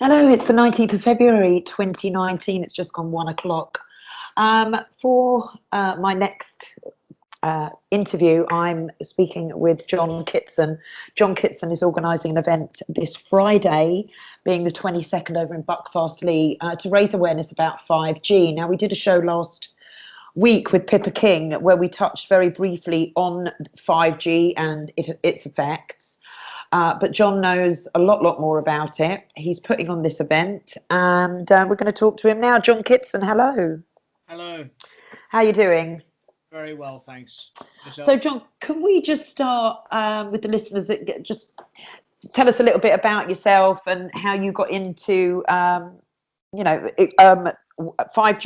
Hello, it's the 19th of February 2019. It's just gone 1 o'clock. For my next interview, I'm speaking with John Kitson. John Kitson is organising an event this Friday, being the 22nd, over in Buckfastleigh, to raise awareness about 5G. Now, we did a show last week with Pippa King where we touched very briefly on 5G and its effects. But John knows a lot more about it. He's putting on this event, and we're going to talk to him now. John Kitson, hello. Hello. How are you doing? Very well, thanks. Yourself? So, John, can we just start with the listeners? Just tell us a little bit about yourself and how you got into, 5G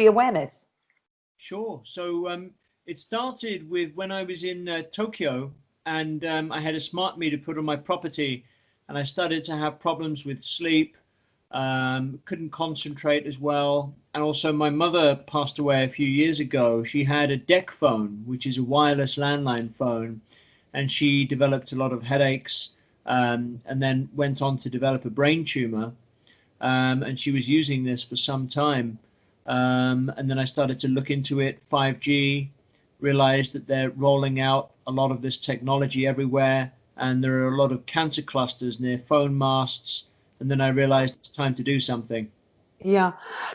awareness. Sure. So it started with when I was in Tokyo, and I had a smart meter put on my property, and I started to have problems with sleep, couldn't concentrate as well. And also my mother passed away a few years ago. She had a DEC phone, which is a wireless landline phone, and she developed a lot of headaches, and then went on to develop a brain tumor. And she was using this for some time. And then I started to look into it, 5G, realized that they're rolling out a lot of this technology everywhere, and there are a lot of cancer clusters near phone masts, and then I realized it's time to do something. Yeah,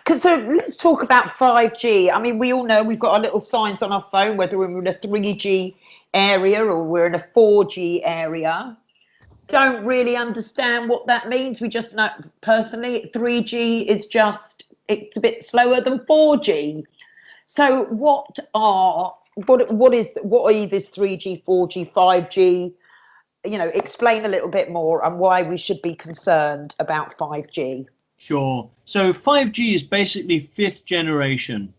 so let's talk about 5G. I mean, we all know we've got our little signs on our phone, whether we're in a 3G area or we're in a 4G area. Don't really understand what that means. We just know, personally, 3G is it's a bit slower than 4G. So what are this 3G, 4G, 5G? Explain a little bit more and why we should be concerned about 5G. Sure. So 5G is basically fifth generation.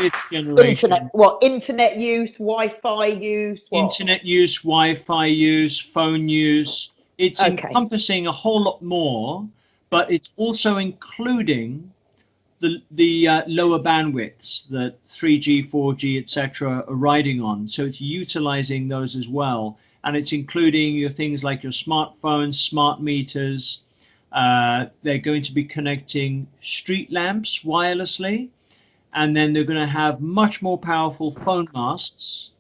Internet use, Wi-Fi use? What? Internet use, Wi-Fi use, phone use. It's encompassing a whole lot more, but it's also including the lower bandwidths that 3G, 4G, etc. are riding on. So it's utilizing those as well. And it's including your things like your smartphones, smart meters. They're going to be connecting street lamps wirelessly. And then they're going to have much more powerful phone masts.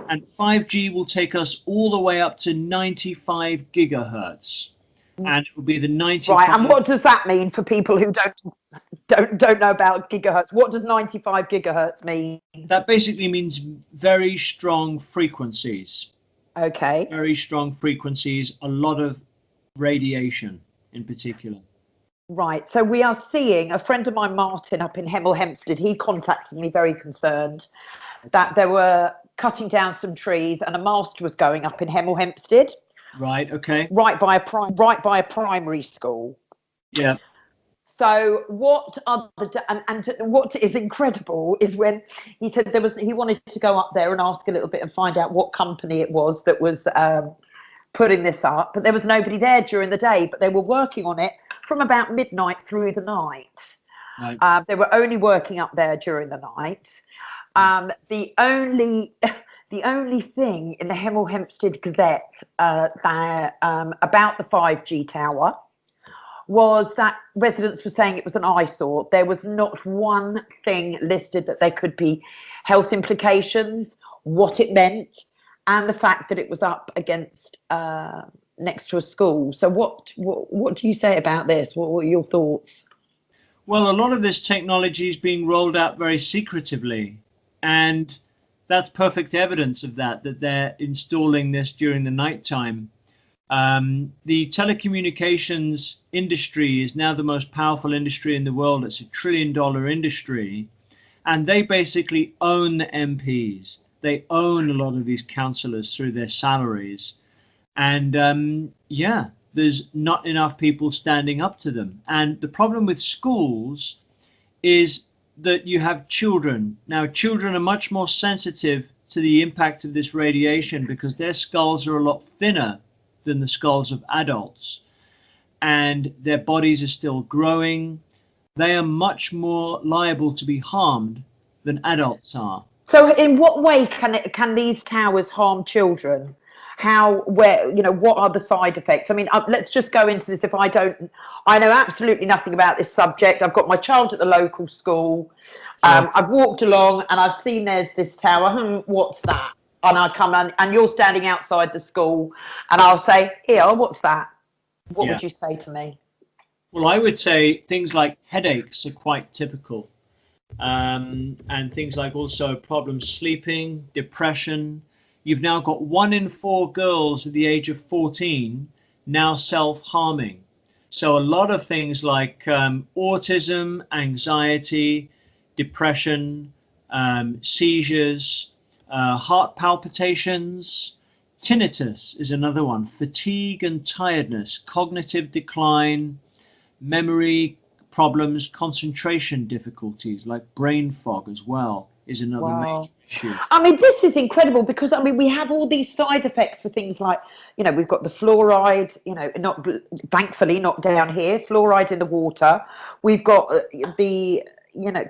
And 5G will take us all the way up to 95 gigahertz. And it will be the 95. Right, and what does that mean for people who don't know about gigahertz? What does 95 gigahertz mean? That basically means very strong frequencies. Okay. Very strong frequencies, a lot of radiation in particular. Right, so we are seeing a friend of mine, Martin, up in Hemel Hempstead. He contacted me very concerned that they were cutting down some trees and a mast was going up in Hemel Hempstead. Right, okay. Right by a primary school. Yeah. So what is incredible is when he said he wanted to go up there and ask a little bit and find out what company it was that was putting this up, but there was nobody there during the day, but they were working on it from about midnight through the night. Right. They were only working up there during the night. The only thing in the Hemel Hempstead Gazette about the 5G tower was that residents were saying it was an eyesore. There was not one thing listed that there could be health implications, what it meant, and the fact that it was up against next to a school. So what do you say about this? What were your thoughts? Well, a lot of this technology is being rolled out very secretively, and that's perfect evidence of that they're installing this during the nighttime. The telecommunications industry is now the most powerful industry in the world. It's $1 trillion industry, and they basically own the MPs. They own a lot of these councillors through their salaries. And there's not enough people standing up to them. And the problem with schools is that you have children. Now, children are much more sensitive to the impact of this radiation because their skulls are a lot thinner than the skulls of adults, and their bodies are still growing. They are much more liable to be harmed than adults are. So in what way can these towers harm children? where, what are the side effects? I mean, let's just go into this. I know absolutely nothing about this subject. I've got my child at the local school. I've walked along and I've seen there's this tower. What's that? And I come and you're standing outside the school, and I'll say, here, what's that? What would you say to me? Well, I would say things like headaches are quite typical. And things like also problems sleeping, depression. You've now got 1 in 4 girls at the age of 14 now self-harming. So a lot of things like autism, anxiety, depression, seizures, heart palpitations, tinnitus is another one, fatigue and tiredness, cognitive decline, memory problems, concentration difficulties like brain fog as well is another major issue. I mean, this is incredible because, we have all these side effects for things like, we've got the fluoride, thankfully not down here, fluoride in the water. We've got the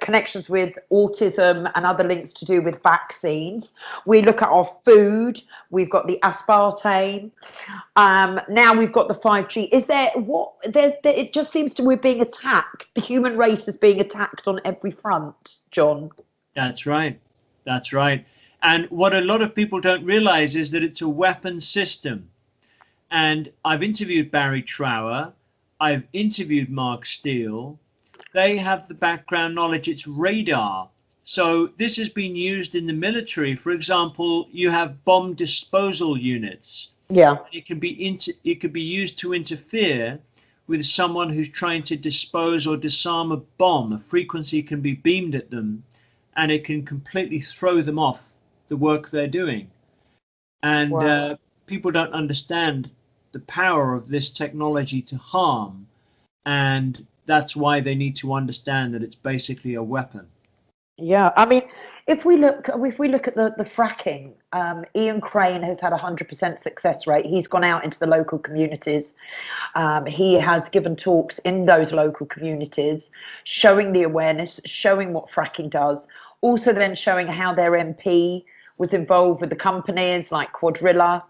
connections with autism and other links to do with vaccines. We look at our food. We've got the aspartame. Now we've got the 5G. It just seems to we're being attacked. The human race is being attacked on every front, John. That's right. That's right. And what a lot of people don't realize is that it's a weapon system. And I've interviewed Barry Trower. I've interviewed Mark Steele. They have the background knowledge. It's radar. So this has been used in the military. For example, you have bomb disposal units. Yeah. It can be used to interfere with someone who's trying to dispose or disarm a bomb. A frequency can be beamed at them, and it can completely throw them off the work they're doing. And people don't understand the power of this technology to harm, and that's why they need to understand that it's basically a weapon. Yeah, I mean, if we look at the fracking, Ian Crane has had 100% success rate. He's gone out into the local communities. He has given talks in those local communities, showing the awareness, showing what fracking does, also then showing how their MP was involved with the companies like Quadrilla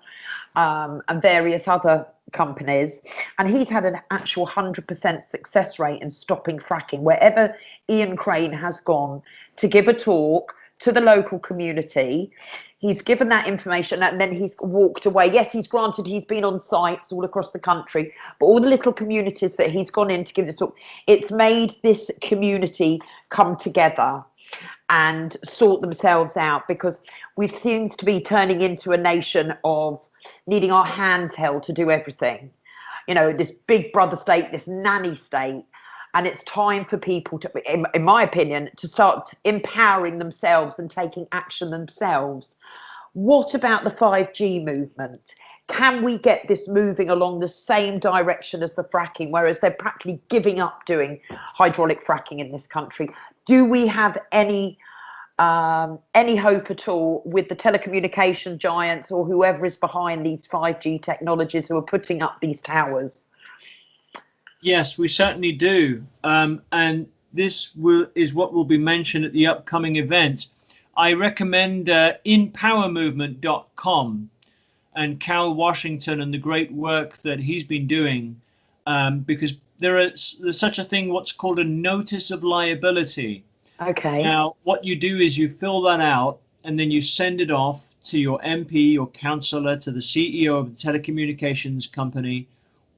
and various other companies, and he's had an actual 100% success rate in stopping fracking wherever Ian Crane has gone to give a talk to the local community. He's given that information and then he's walked away. Yes, he's been on sites all across the country, but all the little communities that he's gone in to give this talk, it's made this community come together and sort themselves out, because we seem to be turning into a nation of needing our hands held to do everything, this big brother state, this nanny state. And it's time for people to, in my opinion, to start empowering themselves and taking action themselves. What about the 5G movement? Can we get this moving along the same direction as the fracking, whereas they're practically giving up doing hydraulic fracking in this country? Do we have any hope at all with the telecommunication giants or whoever is behind these 5G technologies who are putting up these towers? Yes, we certainly do. And this is what will be mentioned at the upcoming event. I recommend inpowermovement.com and Cal Washington and the great work that he's been doing, because there's such a thing, what's called a notice of liability. Okay. Now, what you do is you fill that out and then you send it off to your MP, your councillor, to the CEO of the telecommunications company,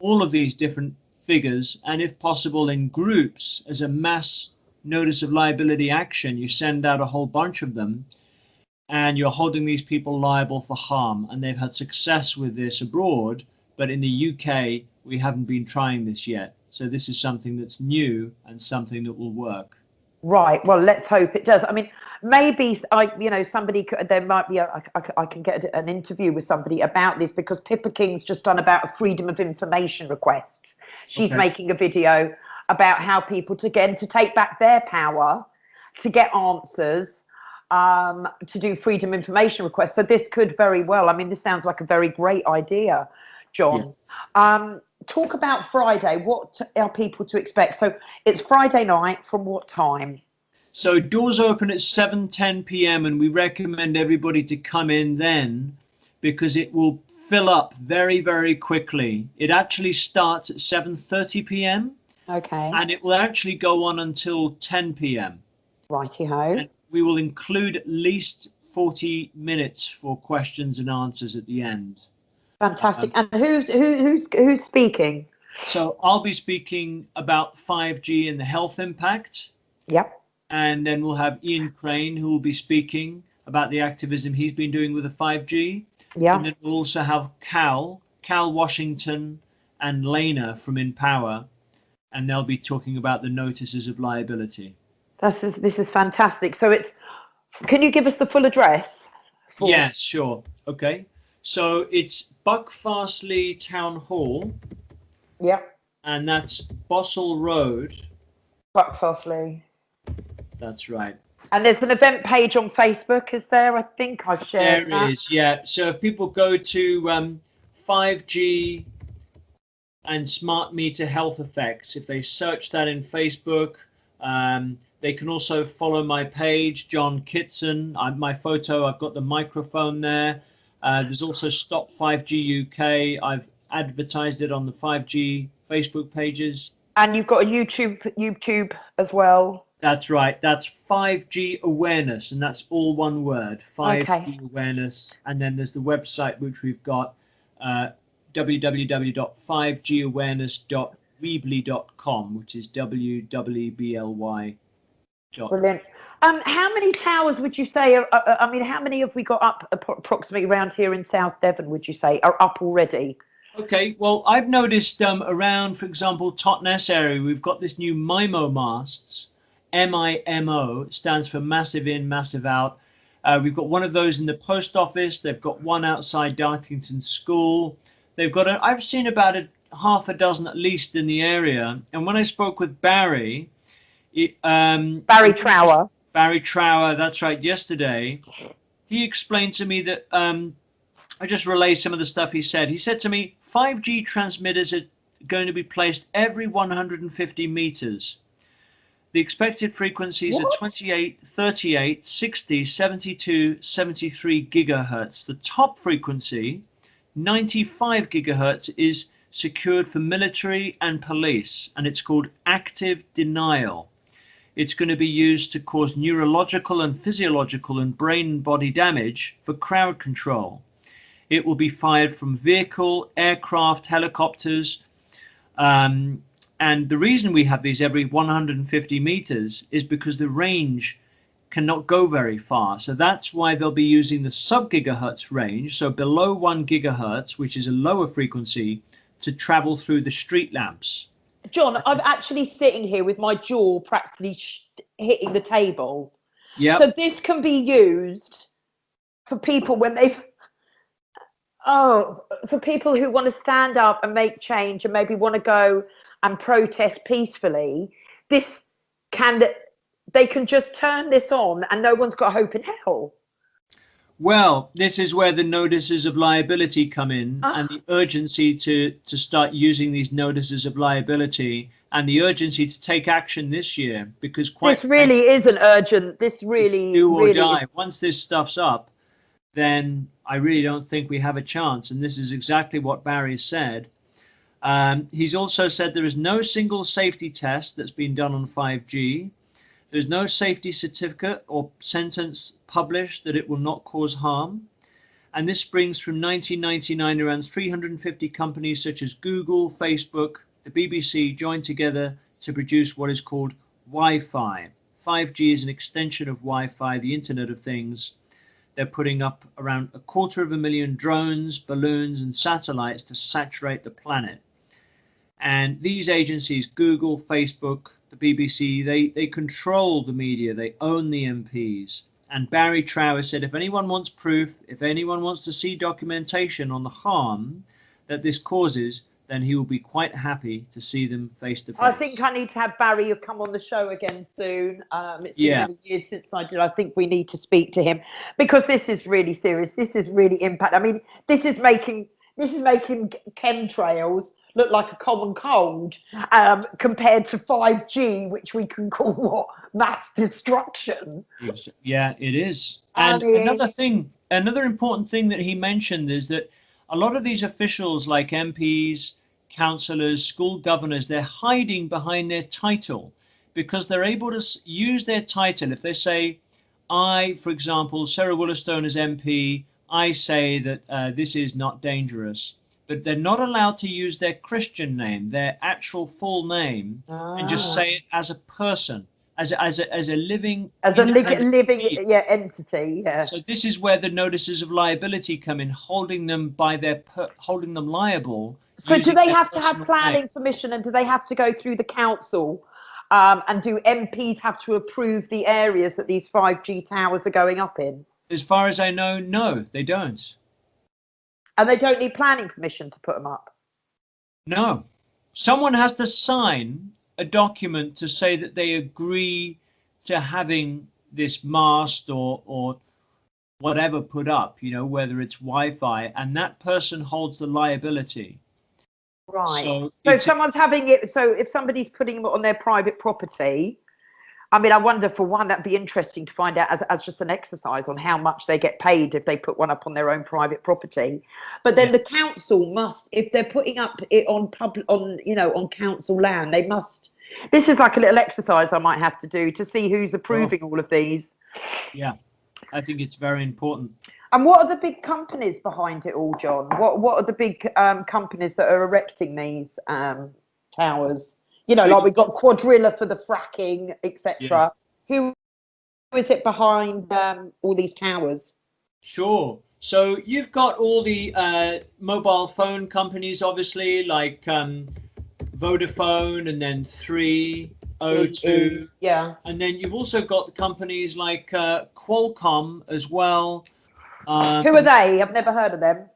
all of these different figures, and if possible in groups as a mass notice of liability action. You send out a whole bunch of them and you're holding these people liable for harm. And they've had success with this abroad, but in the UK, we haven't been trying this yet. So this is something that's new and something that will work. Right. Well, let's hope it does. I mean, maybe somebody could, there might be I can get an interview with somebody about this, because Pippa King's just done about a freedom of information requests. She's making a video about how people to take back their power, to get answers, to do freedom information requests. So this could very well, I mean, this sounds like a very great idea, John. Yeah. Talk about Friday. What are people to expect? So it's Friday night. From what time? So doors open at 7:10 p.m. and we recommend everybody to come in then, because it will fill up very, very quickly. It actually starts at 7:30 p.m. Okay. and it will actually go on until 10 p.m. Righty-ho. And we will include at least 40 minutes for questions and answers at the end. Fantastic. And who's speaking? So I'll be speaking about 5G and the health impact. Yep. And then we'll have Ian Crane, who will be speaking about the activism he's been doing with the 5G. Yeah. And then we'll also have Cal Washington and Lena from Inpower, and they'll be talking about the notices of liability. This is fantastic. So can you give us the full address? Yes, sure. Okay. So it's Buckfastleigh Town Hall. Yeah. And that's Bossall Road. Buckfastleigh. That's right. And there's an event page on Facebook, is there? I think I've shared that. There is, yeah. So if people go to 5G and smart meter health effects, if they search that in Facebook, they can also follow my page, John Kitson. My photo, I've got the microphone there. There's also Stop 5G UK. I've advertised it on the 5G Facebook pages. And you've got a YouTube as well. That's right. That's 5G awareness, and that's all one word, 5G awareness. And then there's the website, which we've got, www.5gawareness.weebly.com, which is www.bly. Brilliant. How many towers would you say how many have we got up approximately around here in South Devon, would you say, are up already? Okay, well, I've noticed around, for example, Totnes area, we've got this new MIMO masts. MIMO stands for massive in, massive out. We've got one of those in the post office. They've got one outside Dartington School. They've got I've seen about half a dozen at least in the area. And when I spoke with Barry, Barry Trower, that's right, yesterday, he explained to me that I just relay some of the stuff he said. He said to me, 5G transmitters are going to be placed every 150 meters. The expected frequencies are 28, 38, 60, 72, 73 gigahertz. The top frequency, 95 gigahertz, is secured for military and police, and it's called active denial. It's going to be used to cause neurological and physiological and brain and body damage for crowd control. It will be fired from vehicle, aircraft, helicopters. And the reason we have these every 150 meters is because the range cannot go very far. So that's why they'll be using the sub-gigahertz range, so below 1 gigahertz, which is a lower frequency, to travel through the street lamps. John, I'm actually sitting here with my jaw practically hitting the table. Yeah. So this can be used for people when for people who want to stand up and make change and maybe want to go and protest peacefully. They can just turn this on and no one's got hope in hell. Well, this is where the notices of liability come in, and the urgency to start using these notices of liability, and the urgency to take action this year, because this really is an urgent. This really do or really die. Once this stuff's up, then I really don't think we have a chance. And this is exactly what Barry said. He's also said there is no single safety test that's been done on 5G. There's no safety certificate or sentence published that it will not cause harm. And this springs from 1999, around 350 companies such as Google, Facebook, the BBC joined together to produce what is called Wi-Fi. 5G is an extension of Wi-Fi, the Internet of Things. They're putting up around 250,000 drones, balloons, and satellites to saturate the planet. And these agencies, Google, Facebook, the BBC, they control the media, they own the MPs. And Barry Trower said, if anyone wants proof, if anyone wants to see documentation on the harm that this causes, then he will be quite happy to see them face to face. I think I need to have Barry come on the show again soon. It's been many years since I did. I think we need to speak to him because this is really serious. This is really impact. I mean, this is making chemtrails look like a common cold compared to 5G, which we can call mass destruction. Yeah, it is. And another important thing that he mentioned is that a lot of these officials like MPs, councillors, school governors, they're hiding behind their title because they're able to use their title. If they say, I, for example, Sarah Wollaston as MP, I say that this is not dangerous, but they're not allowed to use their Christian name, their actual full name, and just say it as a person, as a living, living entity. Yeah. So this is where the notices of liability come in, holding them liable. So do they have to have planning permission, and do they have to go through the council? And do MPs have to approve the areas that these 5G towers are going up in? As far as I know, no, they don't. And they don't need planning permission to put them up? No. Someone has to sign a document to say that they agree to having this mast or whatever put up, whether it's Wi-Fi, and that person holds the liability. Right. So if someone's having it, so if somebody's putting them on their private property, I mean, I wonder, for one, that'd be interesting to find out as just an exercise on how much they get paid if they put one up on their own private property. But then the council must, if they're putting up it on on council land, they must. This is like a little exercise I might have to do to see who's approving all of these. Yeah, I think it's very important. And what are the big companies behind it all, John? What are the big companies that are erecting these towers? Like we've got Quadrilla for the fracking, etc. Yeah. Who is it behind all these towers? Sure. So you've got all the mobile phone companies, obviously, like Vodafone, and then 3, O2. Yeah. And then you've also got the companies like Qualcomm as well. Who are they? I've never heard of them.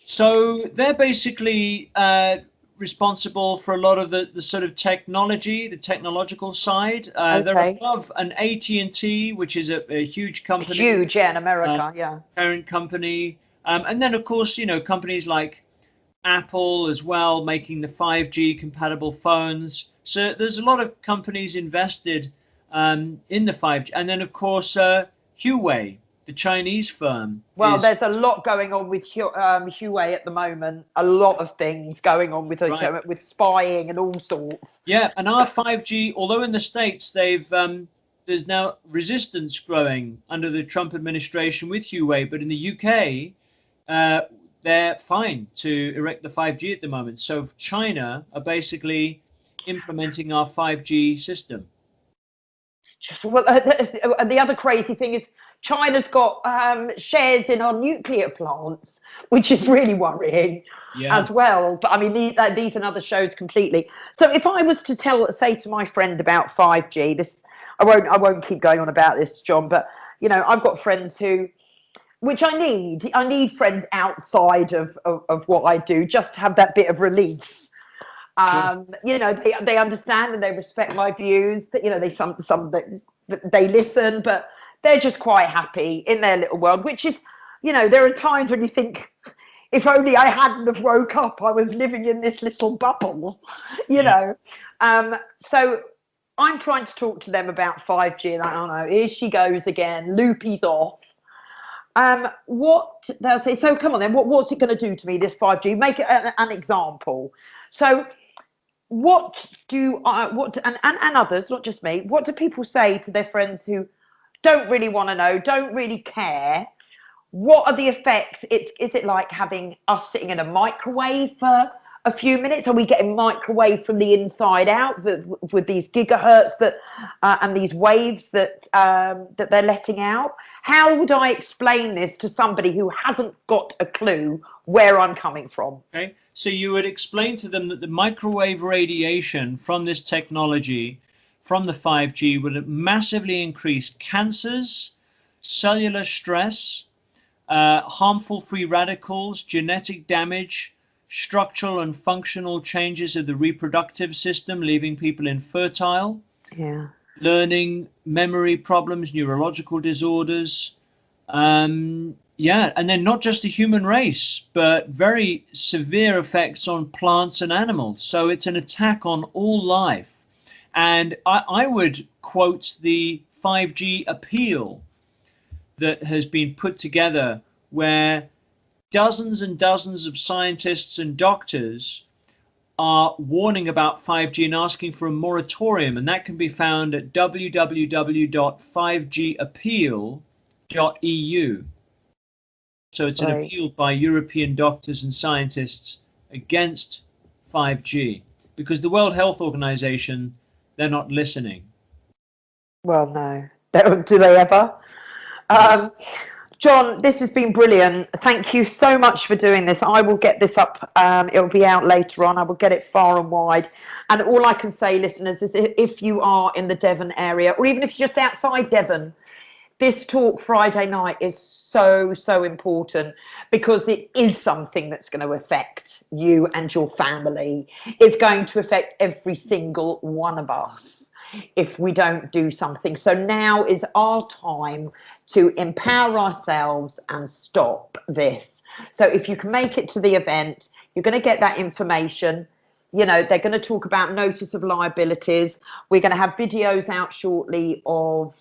So they're basically responsible for a lot of the sort of technology, the technological side. They're above an AT&T, which is a huge company. Huge, in America, parent company. And then, of course, companies like Apple as well, making the 5G compatible phones. So there's a lot of companies invested in the 5G. And then, of course, Huawei, the Chinese firm. Well, there's a lot going on with Huawei at the moment. A lot of things going on with with spying and all sorts. Yeah, and our 5G, although in the States there's now resistance growing under the Trump administration with Huawei, but in the UK they're fine to erect the 5G at the moment. So China are basically implementing our 5G system. Well, the other crazy thing is China's got shares in our nuclear plants, which is really worrying as well. But I mean, these and other shows completely. So if I was to say to my friend about 5G, I won't keep going on about this, John, but I've got friends which I need friends outside of what I do, just to have that bit of release. Sure. They understand and they respect my views. That they listen, but they're just quite happy in their little world. Which is, there are times when you think, if only I hadn't have woke up, I was living in this little bubble. So I'm trying to talk to them about 5G, and I don't know. Here she goes again. Loopy's off. What they'll say? So come on then. What's it going to do to me? This 5G? Make an example. So. What do and others, not just me, what do people say to their friends who don't really want to know, don't really care? What are the effects? Is it like having us sitting in a microwave for a few minutes? Are we getting microwave from the inside out with these gigahertz and these waves that they're letting out? How would I explain this to somebody who hasn't got a clue where I'm coming from? Okay. So you would explain to them that the microwave radiation from this technology, from the 5G, would massively increase cancers, cellular stress, harmful free radicals, genetic damage, structural and functional changes of the reproductive system, leaving people infertile, learning, memory problems, neurological disorders, and then not just the human race, but very severe effects on plants and animals. So it's an attack on all life. And I would quote the 5G appeal that has been put together, where dozens and dozens of scientists and doctors are warning about 5G and asking for a moratorium, and that can be found at www.5gappeal.eu. So it's an appeal by European doctors and scientists against 5G, because the World Health Organization, they're not listening. Well, no. Do they ever? John, this has been brilliant. Thank you so much for doing this. I will get this up. It'll be out later on. I will get it far and wide. And all I can say, listeners, is if you are in the Devon area, or even if you're just outside Devon, this talk Friday night is so, so important, because it is something that's going to affect you and your family. It's going to affect every single one of us if we don't do something. So now is our time to empower ourselves and stop this. So if you can make it to the event, you're going to get that information. You know, they're going to talk about notice of liabilities. We're going to have videos out shortly of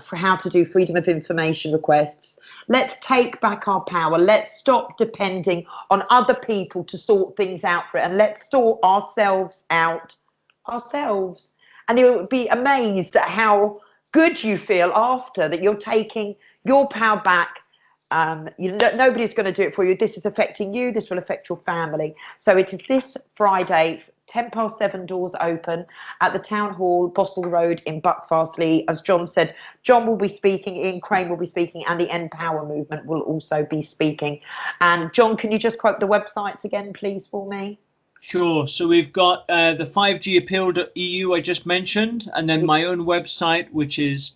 for how to do freedom of information requests. Let's take back our power. Let's stop depending on other people to sort things out for it, and let's sort ourselves out ourselves. And you'll be amazed at how good you feel after that. You're taking your power back. Nobody's going to do it for you. This is affecting you. This will affect your family. So it is this Friday, 7:10, doors open at the Town Hall, Bostle Road in Buckfastleigh. As John said, John will be speaking, Ian Crane will be speaking, and the Inpower Movement will also be speaking. And John, can you just quote the websites again, please, for me? Sure. So we've got the 5gappeal.eu I just mentioned, and then my own website, which is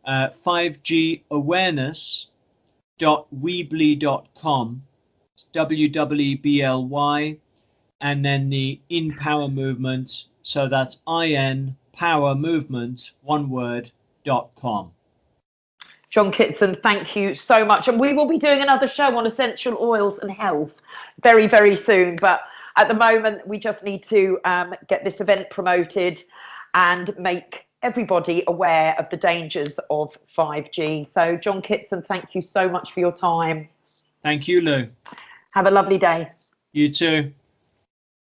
5gawareness.weebly.com. It's WWBLY, and then the Inpower Movement. So that's Power Movement, one word, .com. John Kitson, thank you so much. And we will be doing another show on essential oils and health very, very soon. But at the moment, we just need to get this event promoted and make everybody aware of the dangers of 5G. So, John Kitson, thank you so much for your time. Thank you, Lou. Have a lovely day. You too.